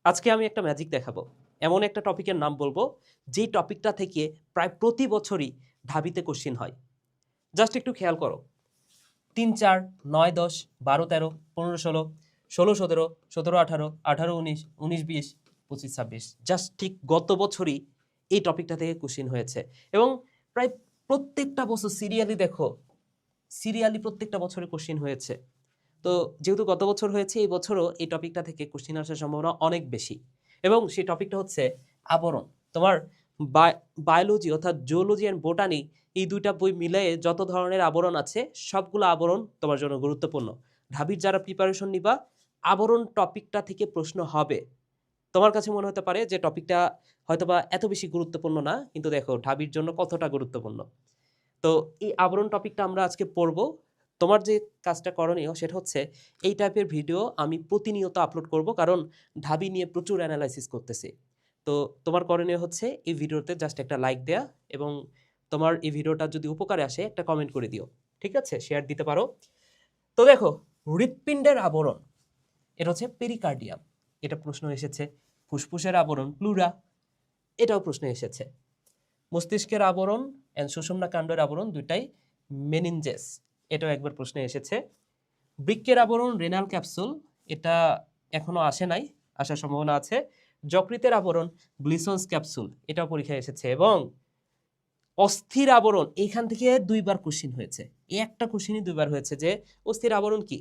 আজকে আমি একটা ম্যাজিক দেখাবো। এমন একটা টপিকের নাম বলবো, যেই টপিকটা থেকে প্রায় প্রতি বছরই ঢাবিতে কোশ্চেন হয়। জাস্ট একটু খেয়াল করো। ৩, ৪, ৯, ১০, ১২, ১৩, ১৫, ১৬, ১৬, ১৭, ১৭, ১৮, ১৮, ১৯, ১৯, ২০, ২৫, ২৬। জাস্ট ঠিক গত বছরই এই টপিকটা থেকে কোশ্চেন হয়েছে এবং প্রায় প্রত্যেকটা বছর সিরিয়ালি প্রত্যেকটা বছরে কোশ্চেন হয়েছে। তো যেহেতু গত বছর হয়েছে, এই বছরও এই টপিকটা থেকে কোশ্চেন আসার সম্ভাবনা অনেক বেশি এবং সেই টপিকটা হচ্ছে আবরণ। তোমার বায়োলজি অর্থাৎ জুওলজি অ্যান্ড বোটানি এই দুইটা বই মিলিয়ে যত ধরনের আবরণ আছে সবগুলো আবরণ তোমার জন্য গুরুত্বপূর্ণ। ঢাবির যারা প্রিপারেশন নিবা, আবরণ টপিকটা থেকে প্রশ্ন হবে। তোমার কাছে মনে হতে পারে যে টপিকটা হয়তোবা এত বেশি গুরুত্বপূর্ণ না, কিন্তু দেখো ঢাবির জন্য কতটা গুরুত্বপূর্ণ। তো এই আবরণ টপিকটা আমরা আজকে পড়ব। তোমার যে কাজটা করণীয় সেটা হচ্ছে এই টাইপের ভিডিও আমি প্রতিনিয়ত আপলোড করব, কারণ ঢাবি নিয়ে প্রচুর অ্যানালাইসিস করতেছি। তো তোমার করণীয় হচ্ছে এই ভিডিওতে জাস্ট একটা লাইক দেয়া এবং তোমার এই ভিডিওটা যদি উপকারে আসে একটা কমেন্ট করে দিও। ঠিক আছে, শেয়ার দিতে পারো। তো দেখো, হৃৎপিণ্ডের আবরণ এটা হচ্ছে পেরিকার্ডিয়াম, এটা প্রশ্ন এসেছে। ফুসফুসের আবরণ প্লুরা, এটাও প্রশ্ন এসেছে। মস্তিষ্কের আবরণ অ্যান্ড সুষুম্না কাণ্ডের আবরণ দুইটাই মেনিনজেস, এটাও একবার প্রশ্নে এসেছে। বৃক্কের আবরণ রেনাল ক্যাপসুল, এটা এখনো আসে নাই, আসার সম্ভাবনা আছে। যকৃতের আবরণ গ্লিসন্স ক্যাপসুল, এটাও পরীক্ষায় এসেছে। এবং অস্থির আবরণ এইখান থেকে দুইবার কোশ্চিন হয়েছে, এই একটা কোশ্চিনই দুইবার হয়েছে যে অস্থির আবরণ কি।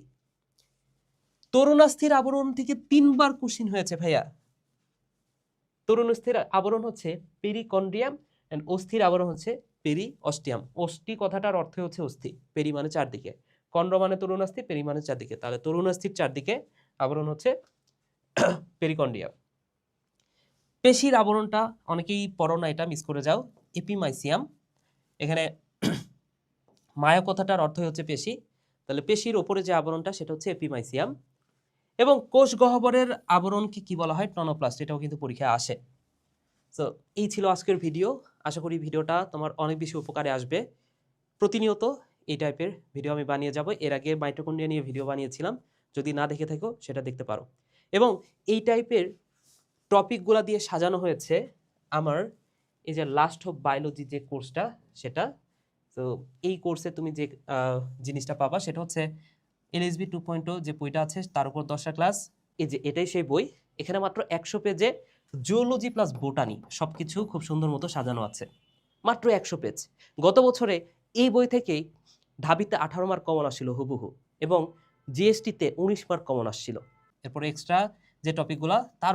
তরুণাস্থির আবরণ থেকে 3বার কোশ্চিন হয়েছে ভাইয়া। তরুণাস্থির আবরণ হচ্ছে পেরিকন্ড্রিয়াম এন্ড অস্থির আবরণ হচ্ছে পেরি অস্টিয়াম। অস্থি কথাটার অর্থ হচ্ছে অস্থি, পেরি মানে চারদিকে, কন্ড মানে তরুণাস্থি, পেরি মানে চারদিকে, তাহলে তরুণাস্থির চারদিকে আবরণ হচ্ছে পেরিকন্ড্রিয়াম। পেশির আবরণটা অনেকেই পড়ো না, এটা মিস করে যাও, এপিমাইসিয়াম। এখানে মায়া কথাটার অর্থ হচ্ছে পেশি, তাহলে পেশির ওপরে যে আবরণটা সেটা হচ্ছে এপিমাইসিয়াম। এবং কোষ গহ্বরের আবরণকে কি বলা হয়? টনোপ্লাস্ট, এটাও কিন্তু পরীক্ষায় আসে। সো এই ছিল আজকের ভিডিও। আশা করি ভিডিওটা তোমার অনেক বেশি উপকারে আসবে। প্রতিনিয়ত এই টাইপের ভিডিও আমি বানিয়ে যাব। এর আগে মাইটোকন্ড্রিয়া নিয়ে ভিডিও বানিয়েছিলাম, যদি না দেখে থাকো সেটা দেখতে পারো। এবং এই টাইপের টপিকগুলো দিয়ে সাজানো হয়েছে আমার এই যে লাস্ট অফ বায়োলজি যে কোর্সটা সেটা। তো এই কোর্সে তুমি যে জিনিসটা পাবা সেটা হচ্ছে এলএসবি 2.0 যে বইটা আছে তার উপর 10টা ক্লাস। এই যে এটাই সেই বই। এখানে মাত্র 100 পেজে জুওলজি প্লাস বোটানি সবকিছু খুব সুন্দর মতো সাজানো আছে, মাত্র 100 পেজ। গত বছরে এই বই থেকেই ঢাবিতে 18 মার্ক কমন আসছিল হুবহু, এবং জিএসটিতে 19 মার্ক কমন আসছিল। এরপরে এক্সট্রা যে টপিকগুলো তার